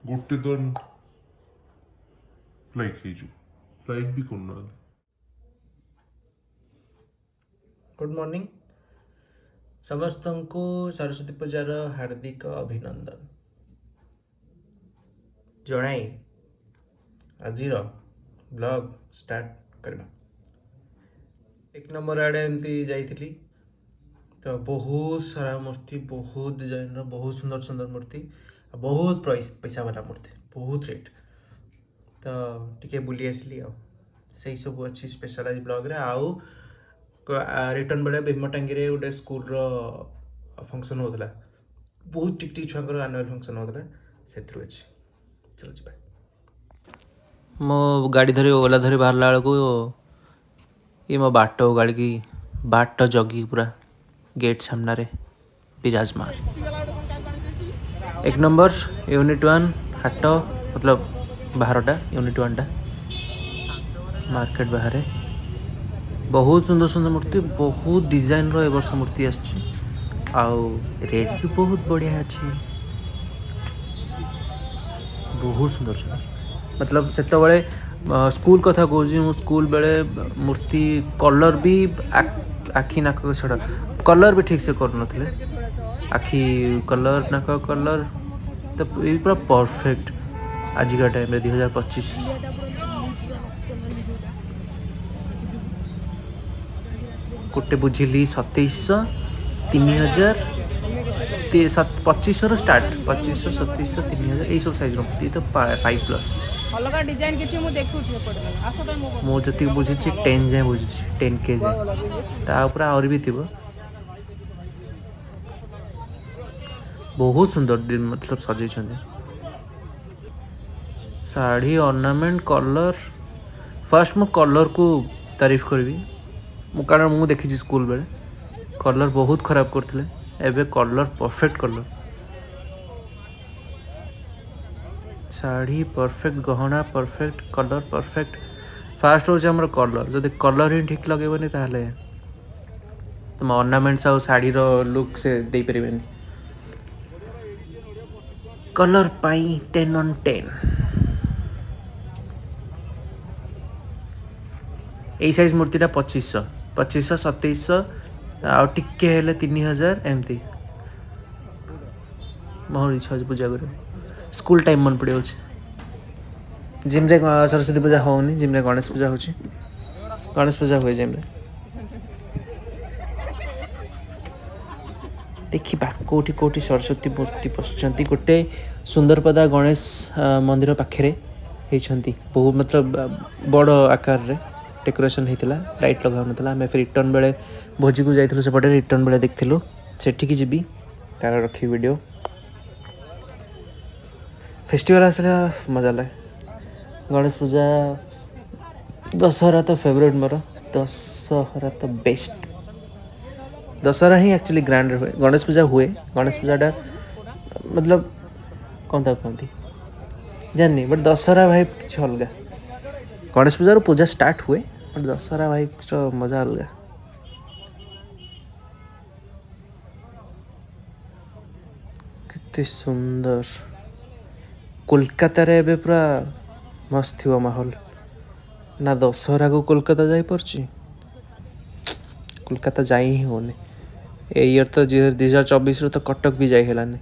गोटे दिन like like भी करना। गुड मॉर्निंग समस्त को सरस्वती पूजार हार्दिक अभिनंदन जनाई आज ब्लॉग स्टार्ट करवा। एक नंबर आड़े एमती जाइली तो बहुत सारा मूर्ति, बहुत डिजाइन, बहुत सुंदर सुंदर मूर्ति, बहुत पैसा वाला मूर्ति, बहुत रेट। तो टिके बुली आसली से सब अच्छी स्पेशलाइज ब्लॉग रे। आउ रिटर्न बेले भीमटांगी गोटे स्कूल फंक्शन होता, बहुत टिक टिक छुआ आनुआल फंक्शन होता से अच्छी। चलो जी मो गाड़ी धरी ओला धरी बाहर बेलू ये मो बाट गाड़ी की बाट जगी पूरा गेट सामने विराजमान। एक नंबर यूनिट 1 हाट मतलब बाहरटा यूनिट 1 टा मार्केट बाहर बहुत सुंदर सुंदर मूर्ति, बहुत डिजाइन रो ए वर्ष मूर्ति आछि आउ रेट भी बहुत बढ़िया अच्छी, बहुत सुंदर सुंदर। मतलब से स्कूल कथा कहूँ, स्कूल बेले मूर्ति कलर भी आखि नाक छड़ा कलर भी ठीक से कर आखि कलर नाक कलर तो ये पूरा परफेक्ट आजिका टाइम रे 2025 गोटे बुझिली 2700 3000 2500 स्टार्ट 2500 2700 3000 यही सब साइज रखती तो 5+ अलग डिजाइन किछि मु देखुछि एपटे आसो त मु जति बुझी 10 जाए बुझी 10K जाए ता ऊपर और भी थिबो। बहुत सुंदर मतलब सजे साड़ी ऑर्नामेंट कलर। फर्स्ट मु कलर को तारीफ करी कारण मु देखी स्कूल बेले कलर बहुत खराब करते, एबे colour perfect colour sari perfect गहना परफेक्ट कलर परफेक्ट। फास्ट हूँ आम कलर जब कलर ही ठीक लगेबनी ताहले तुम ऑर्नामेंट्स आ साड़ी रो लुक से दे परिबेनी। कलर पाई 10 on 10 यही साइज मूर्तिटा 2500 2700 आ टिके हेले 3000 एमती। मोर इच्छा अच्छे पूजा कर स्कूल टाइम मन पड़े जिम रे सरस्वती पूजा होनी, जिम रे गणेश पूजा होची, गणेश पूजा हुए जिम रे। देखा कौटी कौटी सरस्वती मूर्ति पशुंट गोटे सुंदरपदा गणेश मंदिर पाखे बहुत मतलब बड़ आकार रे डेकोरेशन होता लाइट लगा ना। आम रिटर्न बेले भोजी को जाइलु सेपटे रिटर्न बेले देखिलु सेठिकी जीवी तार रखी वीडियो। फेस्टिवल आसला मजा लगे। गणेश पूजा दशहरा तो फेवरेट मोर, दशहरा तो बेस्ट। दशहरा ही एक्चुअली ग्रांड हुए, गणेश पूजा हुए, गणेश पूजाटा मतलब कौन था कहती जानी बट दशहरा भाई किसी अलग। गणेश पूजार पूजा स्टार्ट हुए बट दशहरा भाई मजा अलग। कितने सुंदर कोलकाता रे एबे पूरा मस्त थी माहौल ना। दशहरा को कोलकाता जाई परची, कोलकाता जाई ही होने ईयर तो 2024 तो कटक भी जाई हेलानी।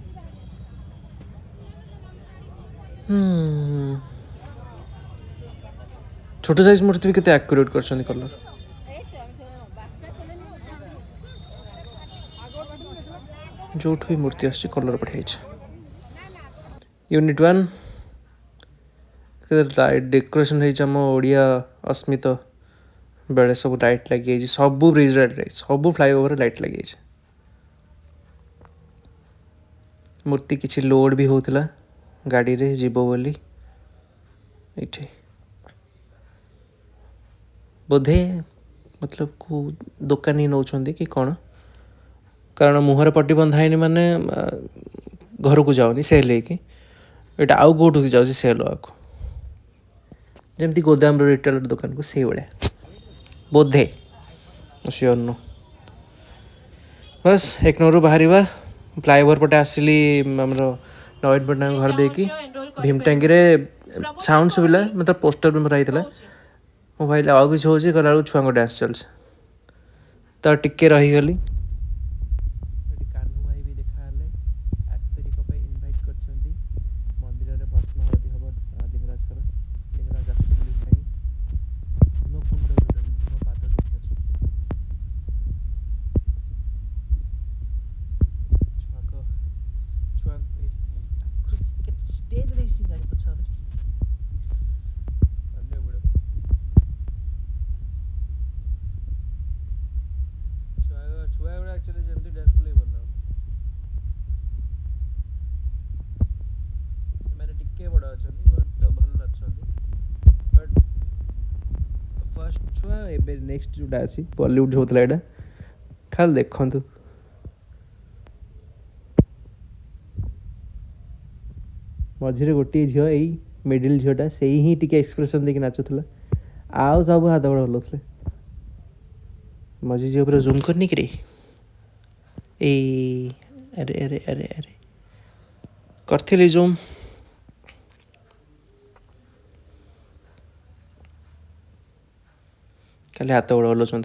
छोट साइज मूर्ति भी केते एक्यूरेट करछन कलर। जोठ भी मूर्ति आछि कलर बढ़िया छै। यूनिट 1 लाइट डेकोरेशन है हम ओडिया अस्मिता बेले सब लाइट लगी सब ब्रिज लाइट सब फ्लाईओवर लाइट लगी। मूर्ति किसी लोड भी होता गाड़ी रे जीव बोली ये बोधे मतलब को दुकानी नौ कि कौन कारण मुहर पट्टी बंधाई माने घर को जाऊनी सेल लेकिन ये आउ कौट जाऊँ सेल आको जमती गोदाम रिटेल दुकान को से भाया बोधे श्योर नु। बस एक नंबर बाहर फ्लाईओवर पटे आसली नवीन पट्टनायक घर देखी भीम टांगी साउंड शुविला मतलब पोस्टर भी मरा होता मो भाई आउ कि हो गला छुआ डांस चलছে तो टिके रहीगली कान्हू भाई भी देखा 8 तारिख पर इनवाइट कर मंदिर में भस्म आरती हम लिंगराज लिंगराज हिमकुंड पाद जोटी अच्छे छुआ स्टेज रेसिंग गाड़ी पछा छुआ गुड़ा एक्चुअली जमती डांस को भल मैंने टिके बड़ अच्छा बट भल अच्छा बट फर्स्ट छुआ ए नेक्स्ट जोटा अच्छी बॉलीवुड होता है खाली देखु मझे गोटे झील यही मिडिल झीलटा से ही टिके एक्सप्रेशन देखिए नाचुला आउ सब हाथ गोड़ हल्ले मझे झील पूरा जूम करनी कि ए अरे अरे अरे अरे करी जूम खाली हाथ गोड़ हल्लाउं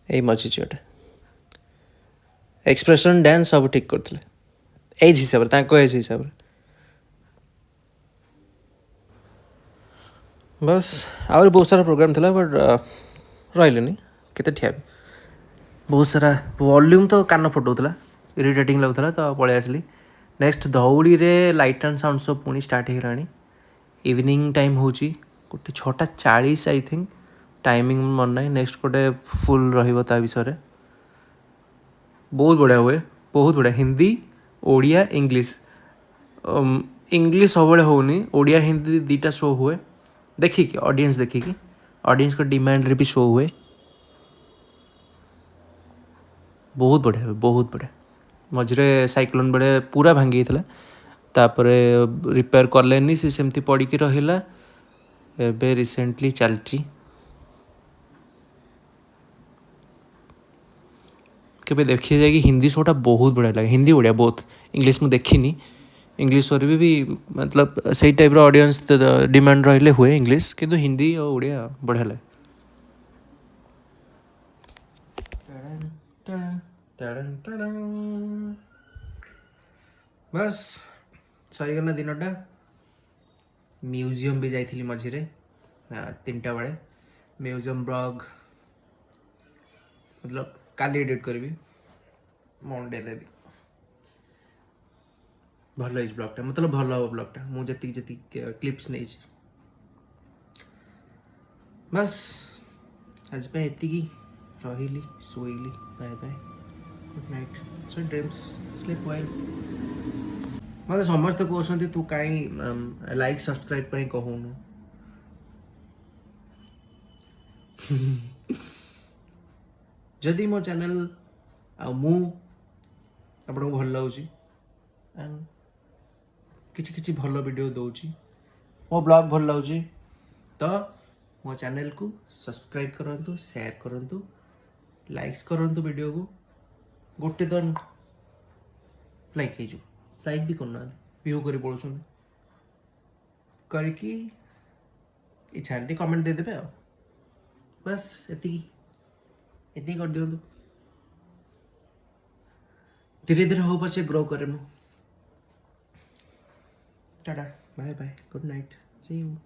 यही मझी झीलटा एक्सप्रेशन डांस सब ठीक करते एज हिसाब से एज हिसाब से बस आहुरी बहुत सारा प्रोग्राम था बट रही केते ठिया बहुत सारा वॉल्यूम तो कान फटोला इरिटेटिंग लगुला तो पलि आसली नेक्स्ट धौड़ी रे लाइट एंड साउंड सब पुणी स्टार्ट हो इवनिंग टाइम हो गोटे 6:40 आई थिंक टाइमिंग मन ना नेक्स्ट गोटे फुल रहा विषय बहुत बढ़िया हुए बहुत बढ़िया हिंदी ओडिया इंग्लिश इंग्लिश सब होनी ओडिया हिंदी दीटा शो हुए देखिए ऑडियंस का डिमांड रे भी शो हुए बहुत बढ़िया बहुत बढ़िया मझे साइक्लोन बेले पूरा भांगी होता तापर रिपेयर कले सी सेमती पड़ी रहा एबे रिसेंटली चलची केबे देखिए जाए कि हिंदी शोटा बहुत बढ़िया लगे हिंदी ओडिया बहुत इंग्लिश में देखनी इंग्लिश शो भी मतलब सही टाइप ऑडियंस डिमांड रही हुए इंग्लिश किंतु हिंदी और ओडिया बढ़िया लगे बस सहीगला दिनटा म्यूजियम भी जाइली मझे 3टा बेले म्यूजियम ब्लॉग मतलब काली एडिट करी मंडे देवी भल ब्लॉगटा मतलब भल हम ब्लॉगटा मुझे जी क्लिप्स नहीं बस आज एति रही शोली bye bye good night sweet dreams sleep well मत समस्त कहते तू कहीं लाइक सब्सक्राइब पर कहूनु जदि मो चैनल आपको भल लगुच किछि भल वीडियो दूची मो ब्लॉग भल लगुच तो मो चैनल को सब्सक्राइब करंतु शेयर करंतु लाइक्स करंतु वीडियो को गोटे तो लाइक हो लाइक भी करना व्यू कर पड़ों करके इच्छा कमेंट देदेवे बस एति कर दिंतु धीरे धीरे हो पछे ग्रो करे tata bye bye good night see you